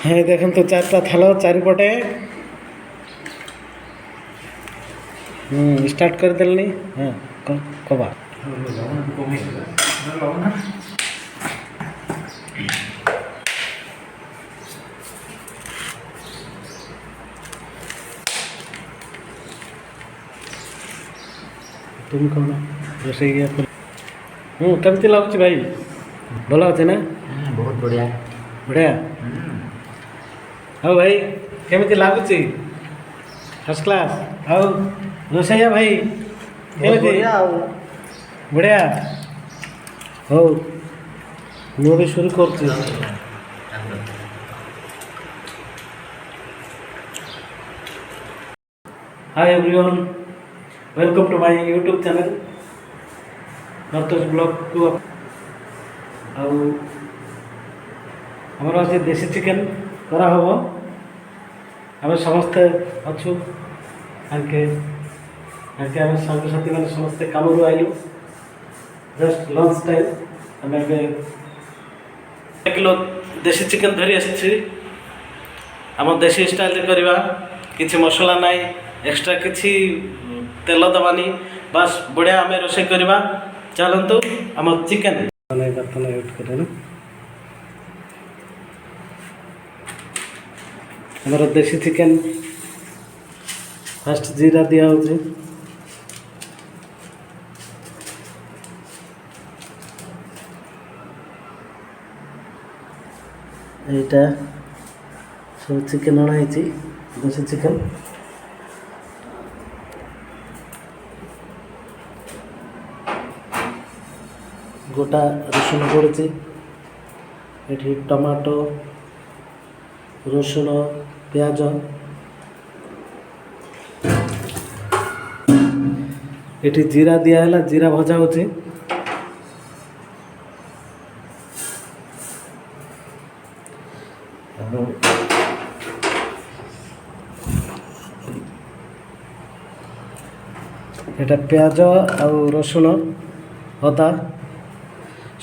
হ্যাঁ দেখুন তো চারটা থালা চারিপটে স্টার্ট করে দেলনি। হ্যাঁ কবা तुम कौन रोषेई केमती लगुच भाई भल अच्छे ना बहुत बढ़िया बढ़िया हाँ भाई केमती लगुच फर्स्ट क्लास आओ रोषैया भाई केमती बढ़िया हो मु भी शुरू कर hi everyone welcome to my YouTube channel नर्तोष ब्लॉग को आमर आज देसी चिकेन करा हम आम समस्ते अच्छु आके आके आम सांगसाथी मैंने समस्ते काम आइलु जस्ट लंच टाइम आम एक किलो देसी चिकेन धरी आसी आम देसी स्टाइल करवा किसी मसला ना एक्स्ट्रा किसी तेल दबानी बस बढ़िया आम रोषे करवा चलतु आम चिकेन बर्तन यूज करें हमारा देसी चिकेन फास्ट जीरा दिया होची एटा सब चिकेन अणाई देसी चिकेन गोटा रसुण पड़ी ये टमाटो रसुण प्याज ये जीरा दिया जीरा भजा होची एटा प्याज आउ रसुण अदा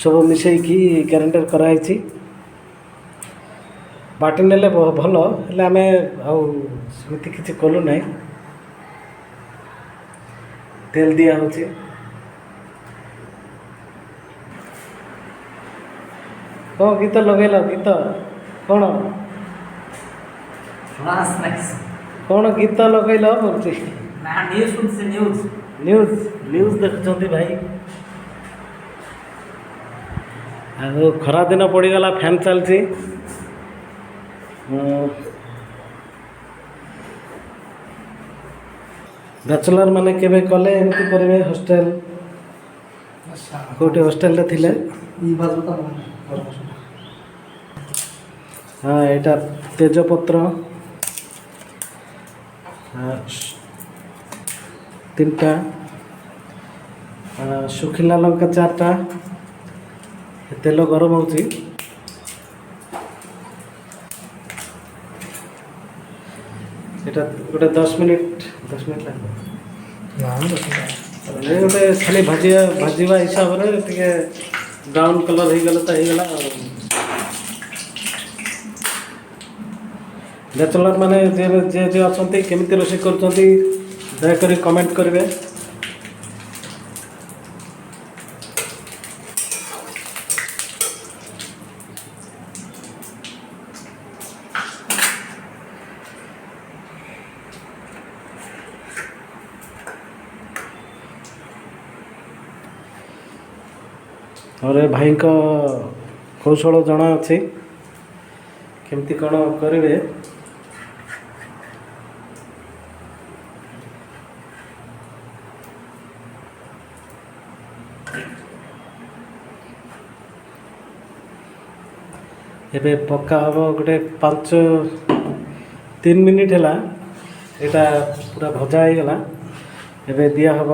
सब मिसेकी ग्राइंडर कराई बाटी नेले भल हेले आम आमती किसी कलु ना तेल दिया होची कौन गीत लगेल गीत कौन कौन गीत लगेल बोलती न्यूज न्यूज देखुं भाई आगो खरा दिन पड़गला फैन चलती बैचलर माने केबे कले एमती करेंगे हॉस्टल कोटे हॉस्टल रे थिले हाँ यहाँ तेजपत्र तीनटा सुखिला लंका चारटा तेल गरम होची एटा गोटे 10 मिनिट लगे गोटे खाली भाजवा हिसाब से टे ब्राउन कलर हो गला तो होगला बैचलर माने जे जे अच्छा केमी रोषे कर दयाकोरी कमेंट करेंगे और भाई को कौशल जना अच्छी केमती कौन करेंगे एबे पक्का हम गोटे 5-3 मिनिट है यहाँ पूरा भजा हो गला एबे दिया हम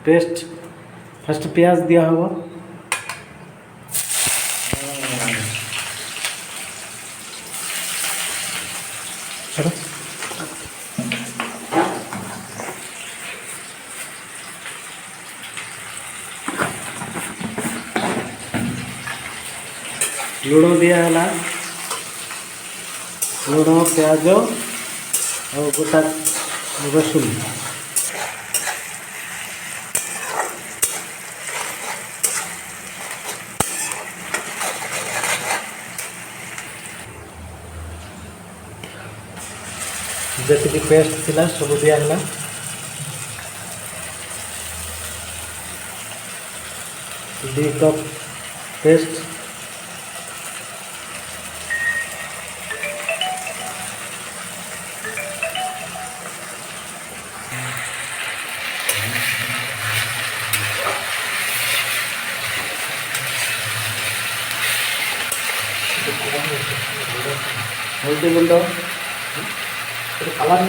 पेस्ट फर्स्ट प्याज दिया हम लुण दिया है लुण प्याज और गोटा रसुन जी पेस्ट थिला सब दिगला। दी कप पेस्ट हल्दी गुंड कलर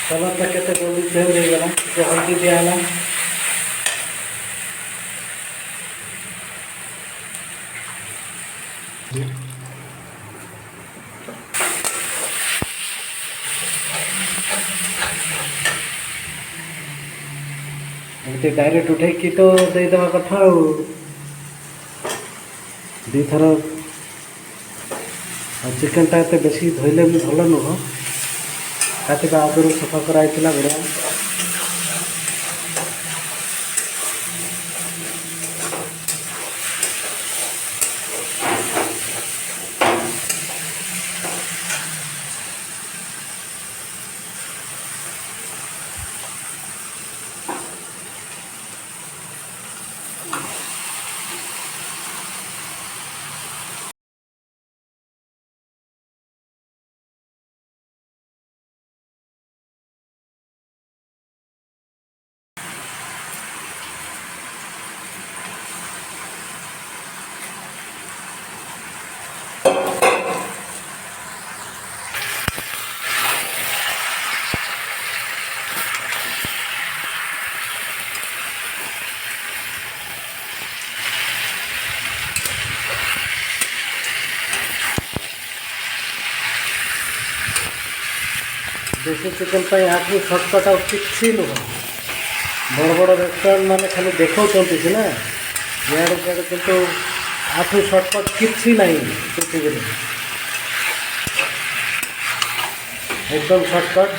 कलर के जल्दी चेंज हो गला हल्दी दिहला। एमती डायरेक्ट उठे तो देदेवा कथा दी थर चिकेनटा एत बेसी धोइले भी भल नुह काटिका आगुरी सफा कराई बढ़िया। देसी चिकेन पर यहाँ सर्टकट आ कि नुह बड़ बड़ रेस्टोरेंट मैंने खाली देखा सीना इे कितु आठू सर्टकट कि ना पृथ्वी एकदम सर्टकट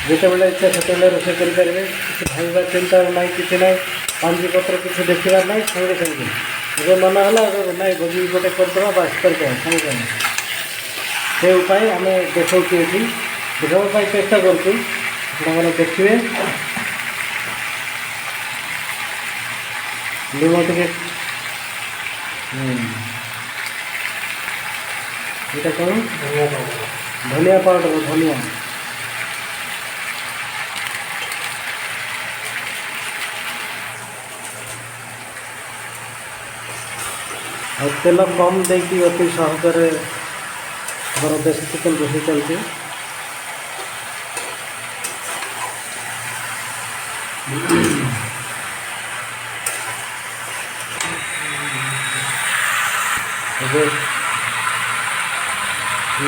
जिते बड़े इच्छा से रोषे करेंगे किसी भाई चिंता ना कि ना पांजी पत्र किसी देखार ना संगे संगे मन है ना भोजी गोटे करदे बास करके संगे संगे से उपाय आम देखा देखा चेष्टा करूँ मैंने देखिए लुण टे ये कौन धनिया पाउडर धनिया और तेल कम देकी अति सहजरे हमारा देसी चिकेन रोषे चलती।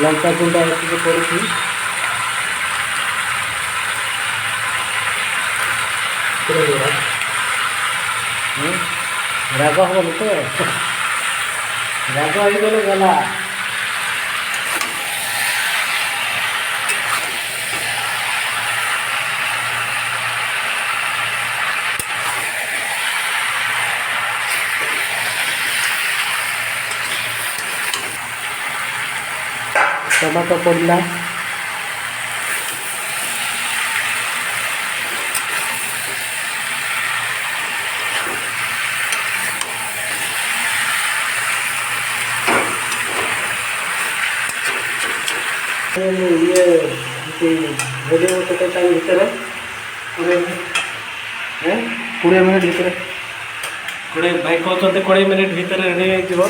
लंका गुंडा पड़ी राग हम तो राग हो गला टमाटो पड़ला ये भिडियो केते टाइम भितर 20 मिनट भितर 20 भाई कहते 20 मिनट भितर रेडी हो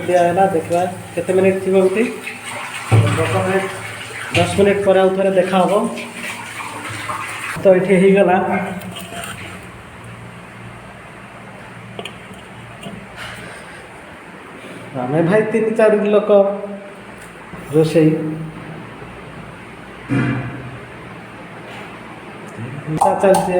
दिया है ना देखा केते मिनट थी 10 मिनट 10 मिनिट पर आउ थे देखा हम। तो ये हो गला आम भाई 3-4 लोक रोषे चलती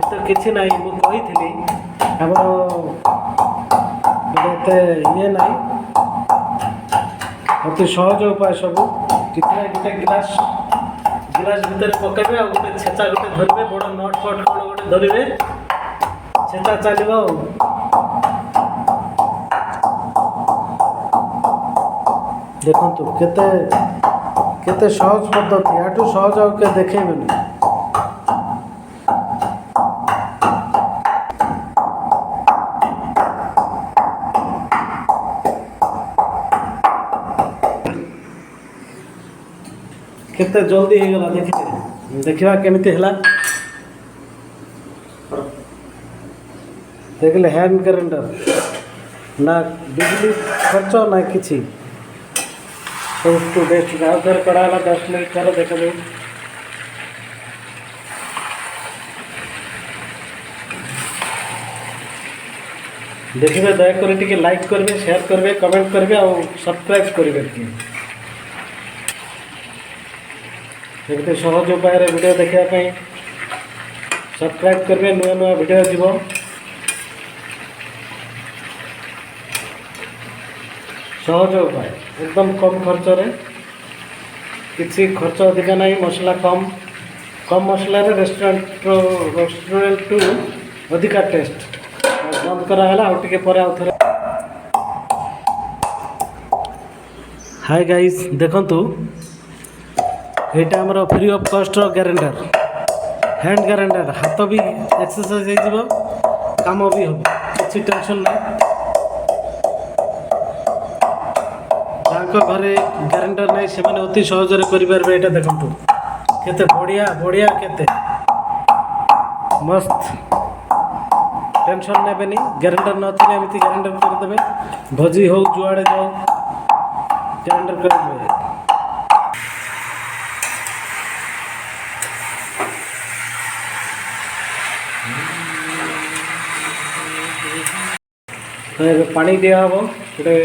तो किसी ना मुझे ये ना अति सहज उपाय सब कि गोटे गिलास भितर पकेबे आ गोटे छेचा गोटे धरवे बड़ नट फट कौन गोटे धरवे छेचा चलो। देखु केते सहज पद्धति याठू सहज आउ के देखेबेनी। केते जल्दी हो गला देखा केमिति हला देखले हैंड ग्राइंडर ना बिजली खर्च ना किसी सब बेस्ट आउ थे कड़ा 10 मिनट थर देख देखिए दयाकोरी टिके लाइक करेंगे शेयर करेंगे कमेंट करेंगे और सब्सक्राइब करेंगे। एमती सहज उपाय वीडियो देखापी सब्सक्राइब करेंगे नुआ नुआ वीडियो जीव सहज उपाय एकदम कम खर्च रे किसी खर्च अधिका नहीं मसला कम मसला रे रेस्टोरेंट टू अधिका टेस्ट बंद कराला आउ टिके पर आउ थरे। हाय गाइस देखंतु यहाँ आमर free of cost grinder hand grinder हाथ भी एक्सरसाइज हो काम भी हम किसी टेंशन ना घरे ग्राइंडर नहीं से अति सहजरे करेंगे। यहाँ देखो केते बढ़िया बढ़िया केते मस्त टेंशन नेबेनी ग्राइंडर नथिले एमती ग्राइंडर करदेवे भोजी हो जुआड़े जाओ ग्राइंडर करदेवे। तो पानी दिया हम गोटे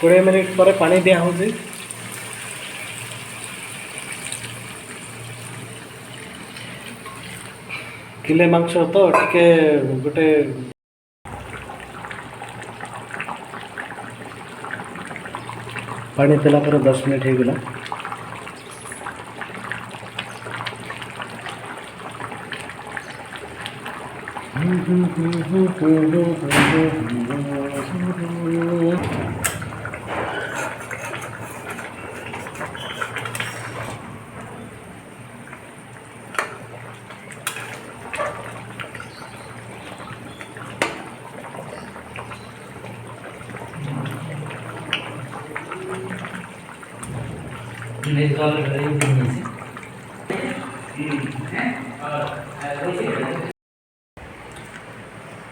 20 मिनिट पर पानी दिया हो किले मांस तो टिके गोटे पानी देला पर 10 मिनिट हो गला।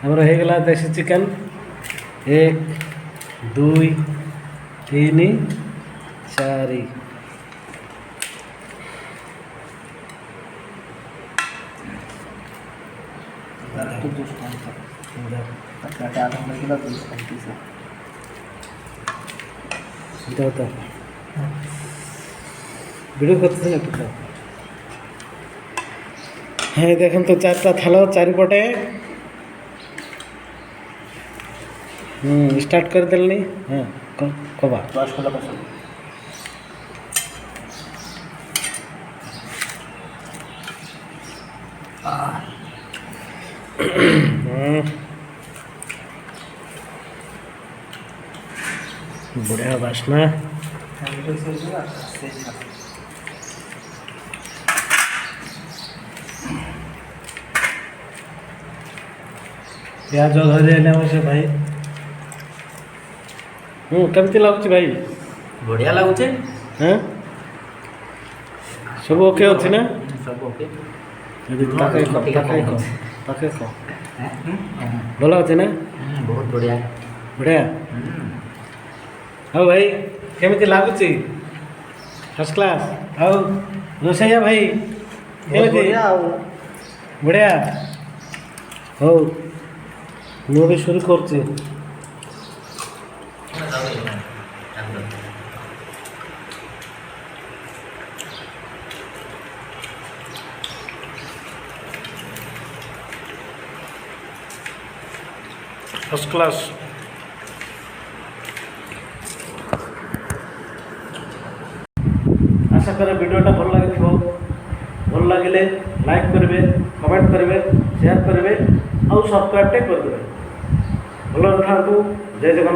हमारा होगला देसी चिकन 1 2 3 4 वीडियो करते हैं देखो तो 4टा थाल चारिपटे स्टार्ट कर देलनी। हाँ कबा बढ़िया बासना प्याज धरी से भाई केमती लगुच भाई बढ़िया लगुचे। हाँ सब ओके अच्छी ना सब ओके पाखे भल अच्छे ना ବହୁତ ବଢ଼ିଆ ବଢ଼ିଆ। ହଉ ଭାଇ କେମିତି ଲାଗୁଛି? First class. ଆଉ ରୋଷେଇଆ ଭାଇ କେମିତି? ବଢ଼ିଆ। ହଉ ମୁଁ ବି ଶୁରୁ କରୁଛି। First class. ଆଶା କରେ ଭିଡ଼ିଓଟା ଭଲ ଲାଗିଥିବ। ଭଲ ଲାଗିଲେ ଲାଇକ୍ କରିବେ, କମେଣ୍ଟ କରିବେ, ସେୟାର କରିବେ ଆଉ ସବସ୍କ୍ରାଇବ୍ଟେ କରିଦେବେ। ଭଲରେ ଥାନ୍ତୁ। ଜୟ ଜଗନ୍ନାଥ।